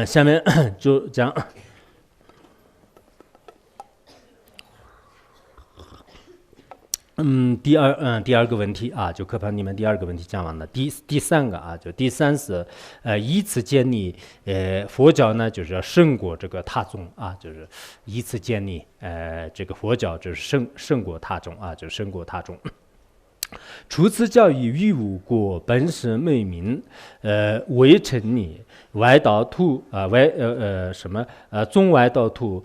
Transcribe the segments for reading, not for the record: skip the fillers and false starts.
下面就讲第二个问题啊，就课盘里面第二个问题讲完了。第三个啊，就第三是依次建立佛教呢，就是要胜过这个他宗啊，就是依次建立这个佛教就是胜过他宗啊，就是胜过他宗。初次教以于无过本师昧名，未成立外道徒中外道徒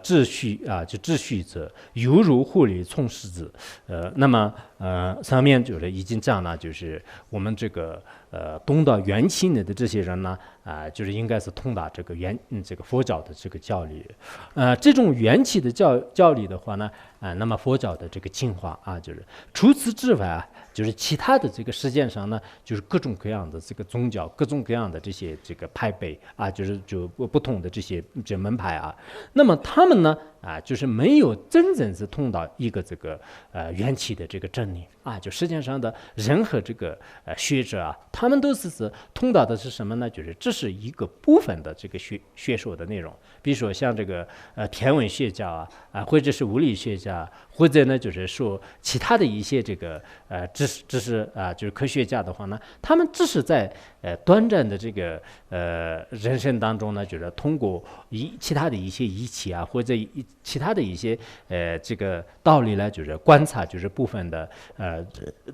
秩序啊，就秩序者，犹如狐狸从事者。那么上面就是已经讲了，就是我们这个懂得缘起的这些人呢，就是应该是通达这个这个佛教的这个教理。这种缘起的教理的话呢，那么佛教的这个进化啊，就是除此之外啊，就是其他的这个世界上呢，就是各种各样的这个宗教，各种各样的这些这个派别啊，就不同的这门派啊，那么他们呢就是没有真正是通到一个这个缘起的这个真理啊，就世界上的任何这个学者啊，他们都是通达的是什么呢？就是这是一个部分的这个学说的内容，比如说像这个天文学家或者是物理学家，或者呢就是说其他的一些这个知识就是科学家的话呢，他们只是在短暂的这个人生当中呢，就是通过其他的一些仪器啊，或者其他的一些这个道理呢，就是观察就是部分的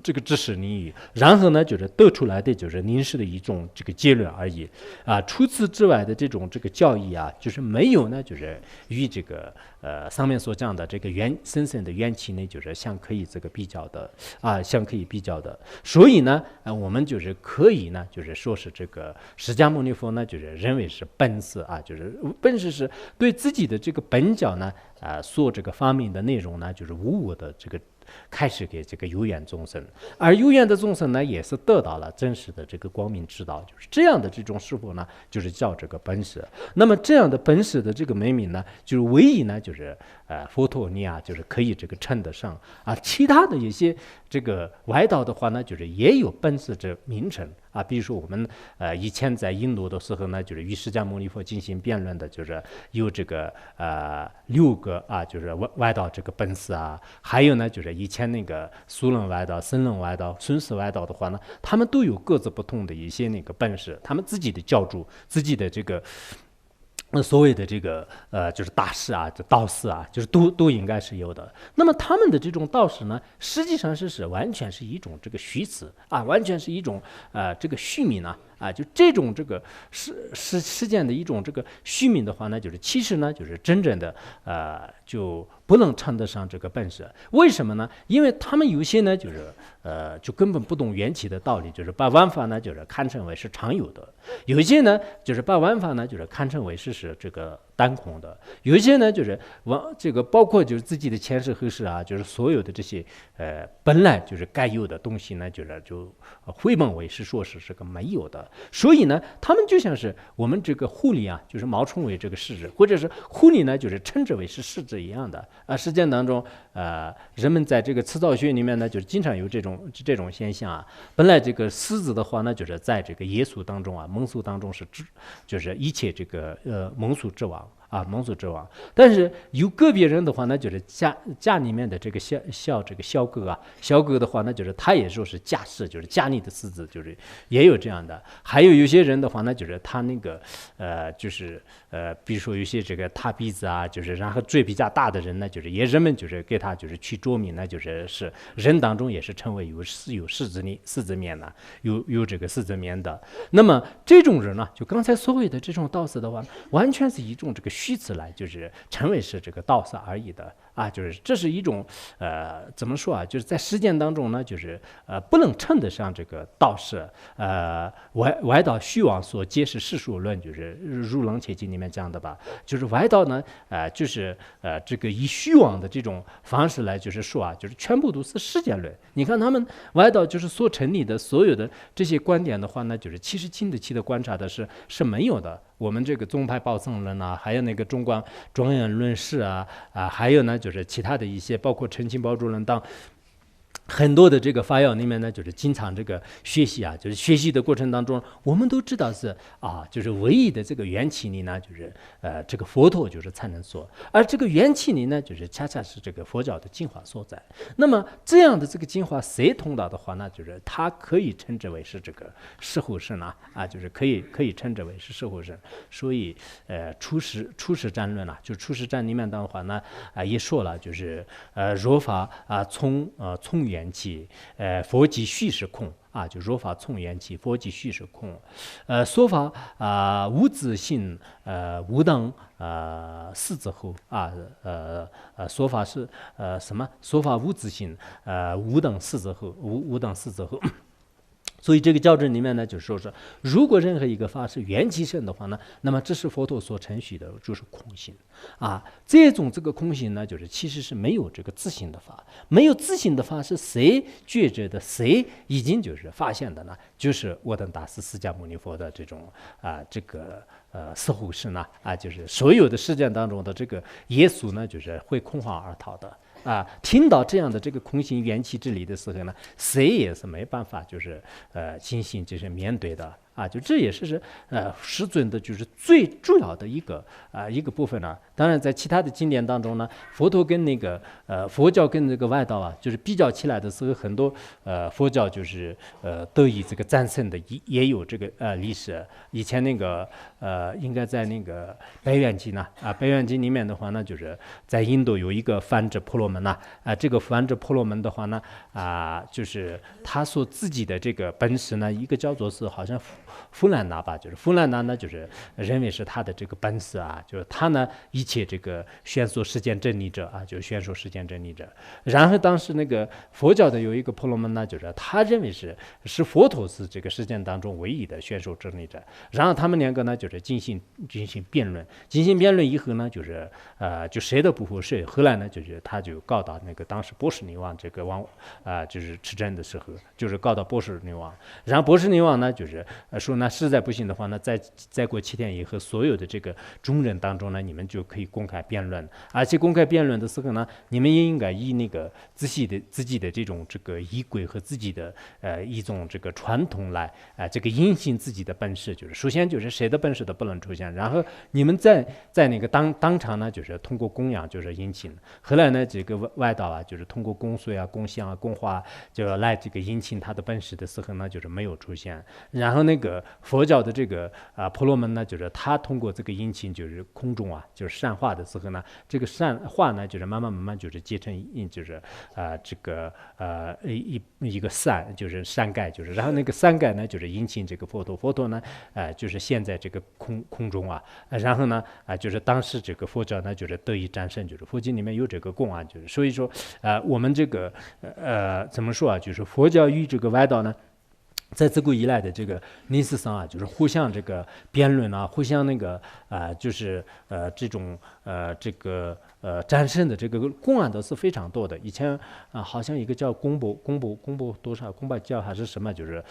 这个知识领域，然后呢就是得出来的就是临时的一种这个结论而已啊。除此之外的这种这个教义啊，就是没有呢，就是与这个上面所讲的这个深深的缘起呢，就是相可以这个比较的啊，相可以比较的。所以呢，我们就是可以呢，就是说是这个释迦牟尼佛呢，就是认为是本师啊，就是本师是对自己的这个本教呢，所这个发明的内容呢，就是无我的这个开始给这个有缘众生，而有缘的众生呢，也是得到了真实的这个光明之道，就是这样的这种师傅呢，就是叫这个本师。那么这样的本师的这个美名呢，就是唯一呢，就是佛陀尼啊，就是可以这个称得上啊，其他的一些这个外道的话呢，就是也有本师这名称啊，比如说我们以前在印度的时候呢，就是与释迦牟尼佛进行辩论的，就是有这个6个啊，就是外道这个本师啊，还有呢就是以前那个苏伦外道、僧伦外道、孙氏外道的话呢，他们都有各自不同的一些那个本事，他们自己的教主、自己的这个所谓的这个就是大师啊，这道士啊，就是都应该是有的。那么他们的这种道士呢，实际上是完全是一种这个虚词啊，完全是一种这个虚名啊，就这种这个实践的一种这个虚名的话呢，就是其实呢就是真正的就不能称得上这个本事。为什么呢？因为他们有些呢就是就根本不懂缘起的道理，就是把万法呢就是看成为是常有的；有一些呢就是把万法呢就是看成为是这个单空的；有一些呢就是这个包括就是自己的前世后世啊，就是所有的这些本来就是该有的东西呢，就回本为是说是个没有的。所以呢，他们就像是我们这个狐狸啊，就是冒充为这个狮子，或者是狐狸呢，就是称之为是狮子一样的啊。实践当中，人们在这个辞藻学里面呢，就是经常有这种现象啊。本来这个狮子的话呢，就是在这个耶稣当中啊，蒙俗当中就是一切这个蒙俗之王。蒙俗之王，但是有个别人的话呢，就是家里面的这个这个小哥啊，小哥的话呢，就是他也说是家世，就是家里的狮子，就是也有这样的。还有些人的话呢，就是他那个就是比如说有些这个塌鼻子啊，就是然后嘴比较大的人呢，就是也人们就是给他就是取桌名呢，就是人当中也是称为有狮子面的，有这个狮子面的。那么这种人呢，就刚才所谓的这种道士的话，完全是一种这个虚词来，就是称为是这个道士而已的啊，就是这是一种怎么说啊？就是在实践当中呢，就是不能称得上这个道士。外道虚妄所揭示世俗论，就是入楞切经里面讲的吧，就是外道呢就是这个以虚妄的这种方式来就是说啊，就是全部都是世间论。你看他们外道就是所成立的所有的这些观点的话呢，就是其实经得起的观察的是没有的。我们这个宗派报僧论啊，还有那个中观庄严论释还有呢就是其他的一些，包括澄清宝珠论当很多的这个法要里面呢，就是经常这个学习啊，就是学习的过程当中，我们都知道是就是唯一的这个缘起力呢，就是这个佛陀就是才能说，而这个缘起力呢，就是恰恰是这个佛教的精华所在。那么这样的这个精华谁通达的话呢，就是它可以称之为是这个释护圣就是可以称之为是释护圣。所以出世占论就出世占里面的话呢也说了，就是若法从缘起，佛即虚实空就若法从缘起，佛即虚实空，说法无自性，无等四字后说法是什么？说法无自性，无等四字后，无等四字后。所以这个教证里面呢，就说是，如果任何一个法是缘起生的话呢，那么这是佛陀所承许的，就是空性这种这个空性呢，就是其实是没有这个自性的法，没有自性的法是谁觉着的？谁已经就是发现的呢？就是我等大师释迦牟尼佛的这种这个似乎是呢就是所有的事件当中的这个耶稣呢，就是会空化而逃的。听到这样的这个空性缘起之理的时候呢，谁也是没办法就是进行就是面对的就这也是师尊的就是最主要的一个部分当然在其他的经典当中呢，佛陀跟那个佛教跟这个外道就是比较起来的时候，很多佛教就是得以这个战胜的也有这个历史。以前那个应该在那个百愿经百愿经里面的话呢，就是在印度有一个梵志婆罗门这个梵志婆罗门的话呢就是他所自己的这个本事呢，一个叫做是好像富兰达吧，就是富兰达呢，就是认为是他的这个本事就是他呢一切这个宣说世间真理者就是宣说世间真理者。然后当时那个佛教的有一个婆罗门呢，就是他认为是佛陀是这个世间当中唯一的宣说真理者。然后他们两个呢，就是进行辩论，以后呢，就是就谁都不服谁。后来呢，就是他就告到那个当时波斯匿王这个王就是持政的时候，就是告到波斯匿王。然后波斯匿王呢，就是说呢，实在不行的话呢，再过7天以后，所有的这个众人当中呢，你们就可以公开辩论。而且公开辩论的时候呢，你们也应该以那个自己的这种这个仪轨和自己的一种这个传统来这个引信自己的本事。就是首先就是谁的本事都不能出现，然后你们在那个当场呢，就是通过供养就是引信。后来呢，这个外道就是通过供水供香供花就来这个引信他的本事的时候呢，就是没有出现。然后那个佛教的这个婆罗门呢，就是他通过这个引信就是空中就是善化的时候呢，这个善化呢，就是慢慢就是结成就是这个一个善就是善盖，就是然后那个善盖呢，就是引信这个佛陀呢就是现在这个空中然后呢就是当时这个佛教呢就是得以战胜，就是佛经里面有这个供就是所以说我们这个怎么说就是佛教与这个外道呢，在自古以来的这个历史上就是互相这个辩论互相那个就是这种这个战胜的这个公案都是非常多的。以前好像一个叫公布多少公布教还是什么，就是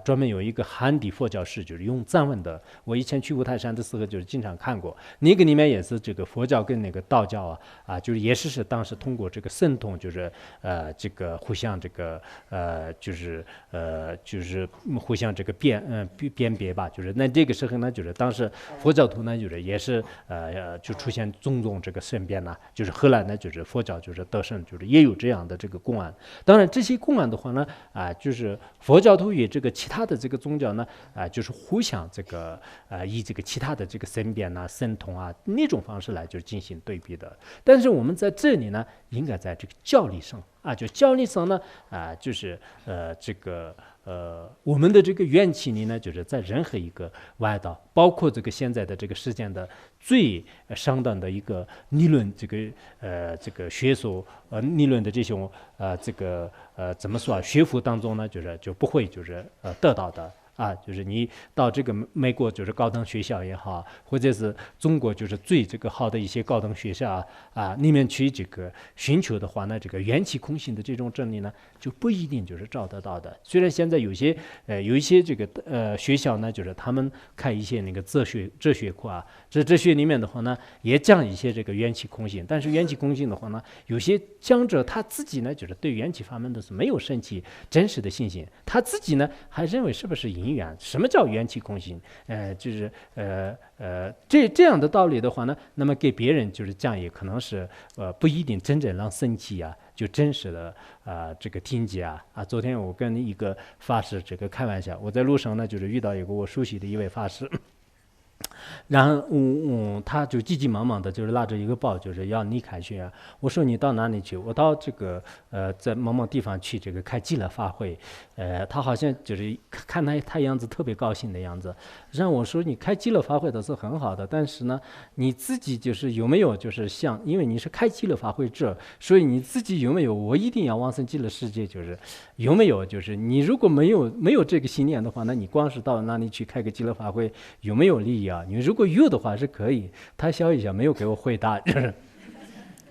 专门有一个汉地佛教史，就是用藏文的。我以前去五台山的时候就是经常看过，那个里面也是这个佛教跟那个道教就是也是当时通过这个神通，就是这个互相这个就是互相这个辨别吧。就是那这个时候呢，就是当时佛教徒呢，就是也是就出现种种这个圣变就是后来呢，就是佛教就是得胜，就是也有这样的这个公案。当然这些公案的话呢就是佛教徒与这个其他的这个宗教呢就是互相这个以这个其他的这个神变神通那种方式来就是进行对比的。但是我们在这里呢，应该在这个教理上就教理上呢就是这个我们的这个缘起力呢，就是在任何一个外道，包括这个现在的这个世间的最上等的一个理论，这个学说理论的这种这个怎么说学府当中呢，就不会就是得到的啊，就是你到这个美国就是高等学校也好，或者是中国就是最这个好的一些高等学校里面去这个寻求的话呢，这个缘起空性的这种真理呢，就不一定就是找得到的。虽然现在有一些这个学校呢，就是他们开一些那个哲学课啊，哲学里面的话呢，也讲一些这个缘起空性，但是缘起空性的话呢，有些讲者他自己呢，就是对缘起法门的是没有升起真实的信心，他自己呢还认为是不是因缘？什么叫缘起空性？就是这样的道理的话呢，那么给别人就是讲也可能是不一定真正让生气啊，就真实的这个听解昨天我跟一个法师这个开玩笑，我在路上呢就是遇到一个我熟悉的一位法师。然后他就急急忙忙的，就是拉着一个包，就是要离开学院。我说你到哪里去？我到这个在某某地方去这个开极乐法会。他好像就是看他样子特别高兴的样子，让我说你开极乐法会的是很好的，但是呢你自己就是有没有就是像，因为你是开极乐法会者，所以你自己有没有我一定要往生极乐世界，就是有没有就是你如果没有这个信念的话，那你光是到那里去开个极乐法会有没有利益啊？你如果有的话是可以。他笑一笑，没有给我回答，就是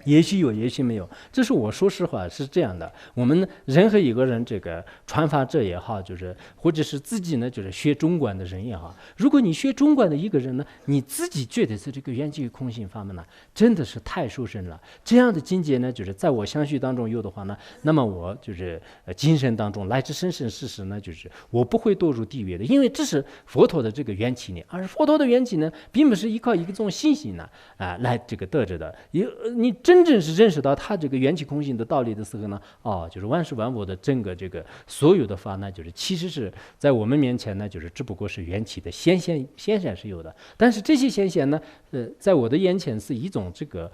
也许有，也许没有。这是我说实话是这样的。我们任何一个人，这个传法者也好，就是或者是自己呢，就是学中观的人也好，如果你学中观的一个人呢，你自己觉得是这个缘起与空性法门呢，真的是太殊胜了。这样的境界呢，就是在我相续当中有的话呢，那么我就是精神当中乃至生生世世呢，就是我不会堕入地狱的，因为这是佛陀的这个缘起呢，而佛陀的缘起呢，并不是依靠一种信心呢来这个得着的。你真正是认识到他这个缘起空性的道理的时候呢，就是万事万物的整个这个所有的法呢，就是其实是在我们面前呢，就是只不过是缘起的显现是有的，但是这些显现呢，在我的眼前是一种这个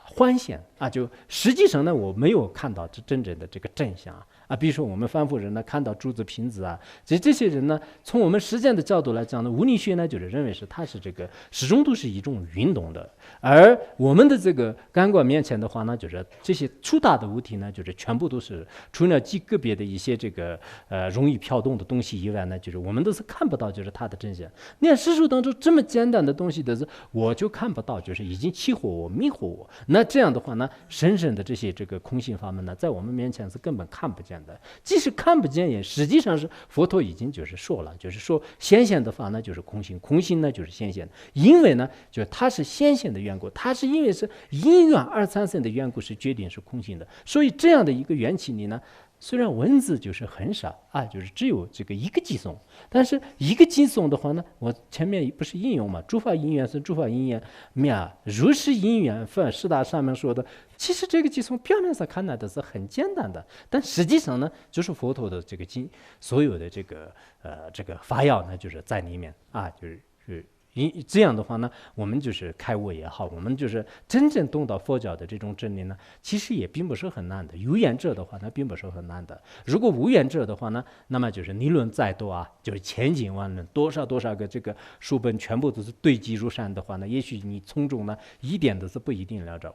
幻现就实际上呢，我没有看到真正的这个真相比如说我们凡夫人呢，看到珠子瓶子这些人呢，从我们实践的角度来讲呢，无理学呢就是认为是它是这个始终都是一种运动的，而我们的这个感官面前的话呢，就是这些粗大的物体呢，就是全部都是除了极个别的一些这个容易飘动的东西以外呢，就是我们都是看不到就是它的真相。你看世俗当中这么简单的东西的我就看不到，就是已经欺惑我迷惑我。那这样的话呢，深深的这些这个空性法门呢，在我们面前是根本看不见的，即使看不见也实际上是佛陀已经就是说了，就是说显现的法呢就是空性，空性呢就是显现的，因为呢就是它是显现的缘故，它是因为是因缘而产生的缘故是决定是空性的，所以这样的一个缘起里呢，虽然文字就是很少就是只有这个一个寄送，但是一个寄送的话呢，我前面不是应用嘛，诸法因缘是诸法因缘灭，如是因缘分，十大上面说的，其实这个寄送表面上看来的是很简单的，但实际上呢，就是佛陀的这个所有的这个法要呢，就是在里面就是这样的话呢，我们就是开悟也好，我们就是真正懂到佛教的这种真理呢，其实也并不是很难的。有缘者的话呢，并不是很难的。如果无缘者的话呢，那么就是理论再多就是千经万论，多少个这个书本全部都是堆积如山的话呢，也许你从中呢一点都是不一定了着。